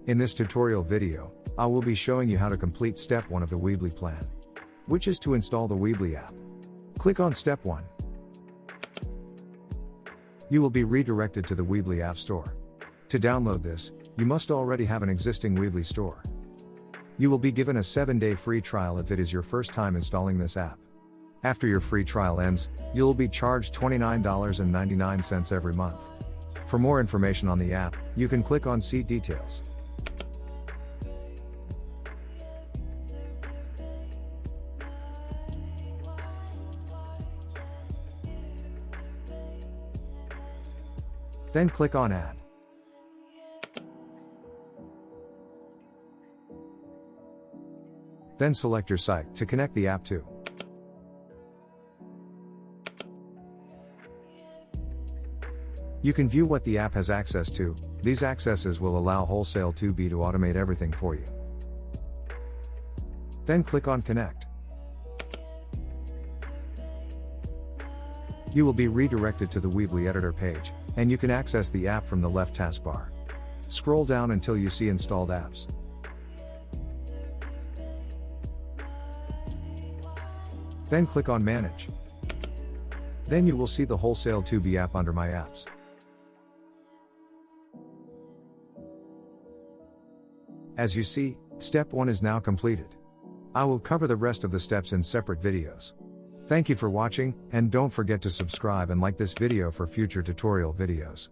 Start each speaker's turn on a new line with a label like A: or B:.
A: In this tutorial video, I will be showing you how to complete step 1 of the Weebly plan, which is to install the Weebly app. Click on step 1. You will be redirected to the Weebly App Store. To download this, you must already have an existing Weebly store. You will be given a 7-day free trial if it is your first time installing this app. After your free trial ends, you will be charged $29.99 every month. For more information on the app, you can click on See Details. Then click on Add. Then select your site to connect the app to. You can view what the app has access to. These accesses will allow WHOLESALE2B to automate everything for you. Then click on Connect. You will be redirected to the Weebly editor page, and you can access the app from the left taskbar. Scroll down until you see Installed Apps. Then click on Manage. Then you will see the WHOLESALE2B app under My Apps. As you see, step 1 is now completed. I will cover the rest of the steps in separate videos. Thank you for watching, and don't forget to subscribe and like this video for future tutorial videos.